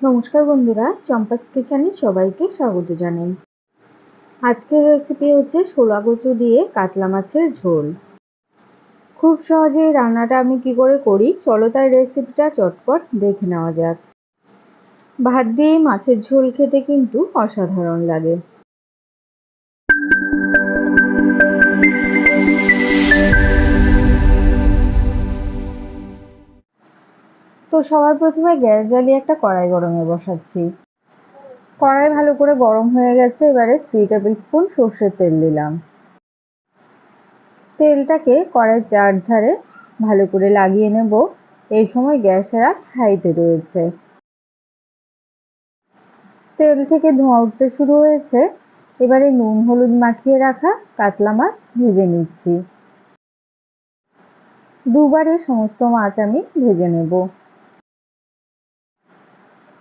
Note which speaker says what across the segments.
Speaker 1: নমস্কার বন্ধুরা, চম্পাস কিচেনে সবাইকে স্বাগত জানাই। আজকের রেসিপি হচ্ছে শোলা কচু দিয়ে কাতলা মাছের ঝোল। খুব সহজে রান্নাটা আমি কি করে করি চলো তার রেসিপিটা চটপট দেখে নেওয়া যাক। ভাত দিয়ে মাছের ঝোল খেতে কিন্তু অসাধারণ লাগে। তো সবার প্রথমে গ্যাস জ্বালিয়ে একটা কড়াই গরমে বসাচ্ছি। কড়াই ভালো করে গরম হয়ে গেছে, এবারে 3 টেবিল স্পুন সর্ষের তেল দিলাম। তেলটাকে কড়াইয়ের চারধারে ভালো করে লাগিয়ে নেব। এই সময় গ্যাসের আঁচ হাইতে রয়েছে। তেল থেকে ধোঁয়া উঠতে শুরু হয়েছে। এবারে নুন হলুদ মাখিয়ে রাখা কাতলা মাছ ভেজে নিচ্ছি। দুবারে সমস্ত মাছ আমি ভেজে নেব।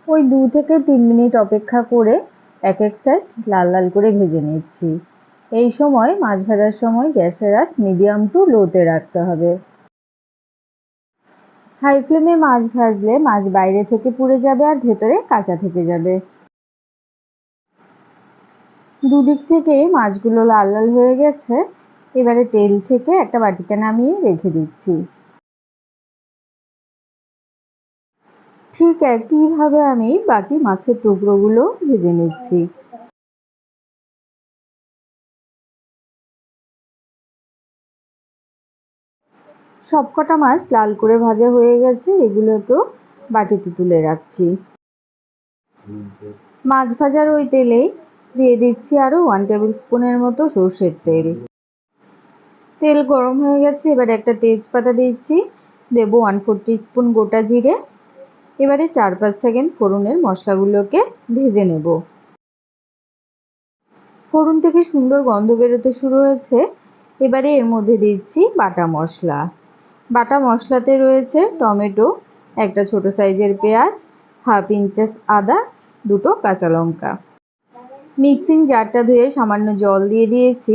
Speaker 1: ওই 2 থেকে 3 মিনিট অপেক্ষা করে এক এক সাইড লাল লাল করে ভেজে নিচ্ছি। এই সময় মাছ ভাজার সময় গ্যাসের আঁচ মিডিয়াম টু লোতে রাখতে হবে। হাই ফ্লেমে মাছ ভাজলে মাছ বাইরে থেকে পুড়ে যাবে আর ভেতরে কাঁচা থেকে যাবে। দুদিক থেকে মাছগুলো লাল লাল হয়ে গেছে। এবারে তেল ছেঁকে একটা বাটিতে নামিয়ে রেখে দিচ্ছি। ঠিক একইভাবে আমি বাকি মাছের টুকরোগুলো ভেজে নিচ্ছি। সবকটা মাছ লাল করে ভাজা হয়ে গেছে, এগুলোকেও বাটিতে তুলে রাখছি। মাছ ভাজার ওই তেলেই দিয়ে দিচ্ছি আরো 1 টেবিল স্পুনের মতো সর্ষের তেল। তেল গরম হয়ে গেছে, এবারে একটা তেজপাতা দিচ্ছি, দেব 1/4 টিস্পুন গোটা জিরে। এবারে 4-5 সেকেন্ড ফোড়নের মশলাগুলোকে ভেজে নেব। ফোড়ন থেকে সুন্দর গন্ধ বেরোতে শুরু হয়েছে। এবারে এর মধ্যে দিচ্ছি বাটা মশলা। বাটা মশলাতে রয়েছে টমেটো, একটা ছোট সাইজের পেঁয়াজ, হাফ ইঞ্চ আদা, 2টো কাঁচা লঙ্কা। মিক্সিং জারটা ধুয়ে সামান্য জল দিয়ে দিয়েছি,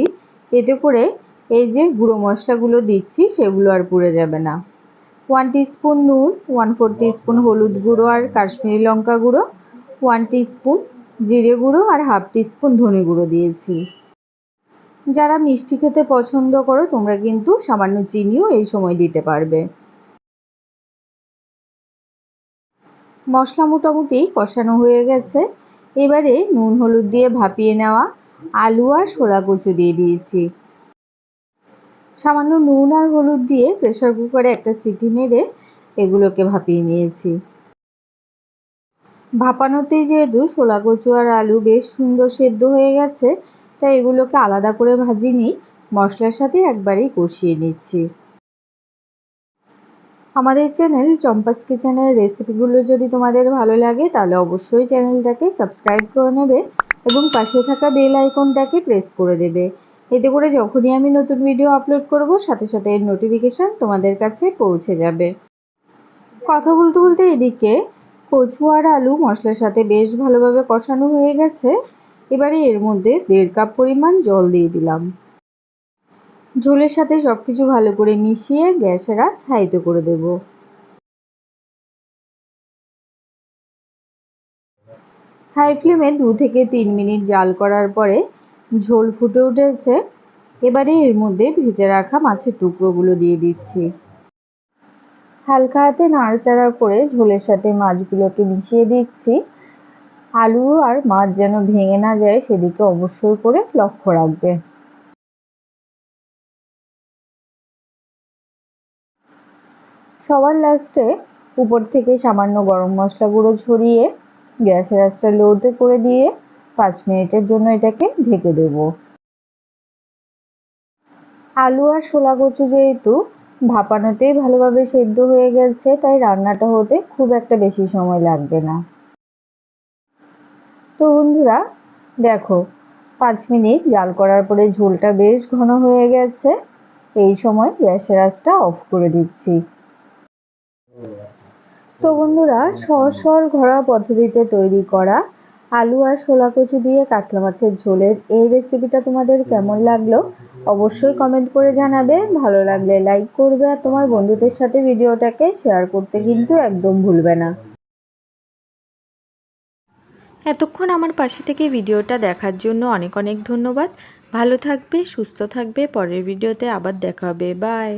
Speaker 1: এতে করে এই যে গুঁড়ো মশলাগুলো দিচ্ছি সেগুলো আর পুড়ে যাবে না। 1 টিস্পুন নুন, 1/4 টিস্পুন হলুদ গুঁড়ো আর কাশ্মীরি লঙ্কা গুঁড়ো, 1 টিস্পুন জিরে গুঁড়ো আর হাফ টিস্পুন ধনে গুঁড়ো দিয়েছি। যারা মিষ্টি খেতে পছন্দ করো তোমরা কিন্তু সামান্য চিনিও এই সময় দিতে পারবে। মশলা মোটামুটি কষানো হয়ে গেছে। এবারে নুন হলুদ দিয়ে ভাপিয়ে নেওয়া আলু আর শোলা কচু দিয়ে দিয়েছি। সামান্য নুন আর হলুদ দিয়ে প্রেসার কুকারে একটা সিটি মেরে এগুলোকে ভাপিয়ে নিয়েছি। ভাপানোতেই যেহেতু শোলা কচু আর আলু বেশ সুন্দর সেদ্ধ হয়ে গেছে, তাই এগুলোকে আলাদা করে ভাজিনি, মশলার সাথে একবারেই কষিয়ে নিচ্ছি। আমাদের চ্যানেল চম্পাস কিচেনের রেসিপিগুলো যদি তোমাদের ভালো লাগে তাহলে অবশ্যই চ্যানেলটাকে সাবস্ক্রাইব করে নেবে এবং পাশে থাকা বেল আইকনটাকে প্রেস করে দেবে। এতে করে যখনই আমি নতুন ভিডিও আপলোড করব সাথে সাথে এর নোটিফিকেশন তোমাদের কাছে পৌঁছে যাবে। কথা বলতে বলতে এদিকে কচু আর আলু মশলার সাথে বেশ ভালোভাবে কষানো হয়ে গেছে। এবারে এর মধ্যে 1.5 কাপ পরিমাণ জল দিয়ে দিলাম। ঝোলের সাথে সবকিছু ভালো করে মিশিয়ে গ্যাসের আঁচ হাইতে করে দেব। হাই ফ্লেমে 2 থেকে 3 মিনিট জাল করার পরে ঝোল ফুটে উঠেছে। এবারে এর মধ্যে ভেজে রাখা মাছের টুকরোগুলো দিয়ে দিচ্ছি। হালকা হাতে নাড়াচাড়া করে ঝোলের সাথে মাছগুলোকে মিশিয়ে দিচ্ছি। আলু আর মাছ যেন ভেঙে না যায় সেদিকে অবশ্যই করে লক্ষ্য রাখবে। সবার লাস্টে উপর থেকে সামান্য গরম মশলা গুঁড়ো ছড়িয়ে গ্যাসের আঁচটা লোতে করে দিয়ে 5 মিনিটের জন্য এটাকে ঢেকে দেব। আলু আর শোলা কচু যেহেতু ভাপানোতেই ভালোভাবে সেদ্ধ হয়ে গেছে, তাই রান্নাটা হতে খুব একটা বেশি সময় লাগবে না। তো বন্ধুরা দেখো 5 মিনিট জাল করার পরে ঝোলটা বেশ ঘন হয়ে গেছে। এই সময় গ্যাসের আঁচটা অফ করে দিচ্ছি। তো বন্ধুরা সহজ সরল ঘরোয়া পদ্ধতিতে তৈরি করা আলু আর শোলা কচু দিয়ে কাতলা মাছের ঝোলের এই রেসিপিটা তোমাদের কেমন লাগলো অবশ্যই কমেন্ট করে জানাবে। ভালো লাগলে লাইক করবে আর তোমার বন্ধুদের সাথে ভিডিওটাকে শেয়ার করতে কিন্তু একদম ভুলবে না।
Speaker 2: এতক্ষণ আমার পাশে থেকে ভিডিওটা দেখার জন্য অনেক অনেক ধন্যবাদ। ভালো থাকবে, সুস্থ থাকবে। পরের ভিডিওতে আবার দেখা হবে। বাই।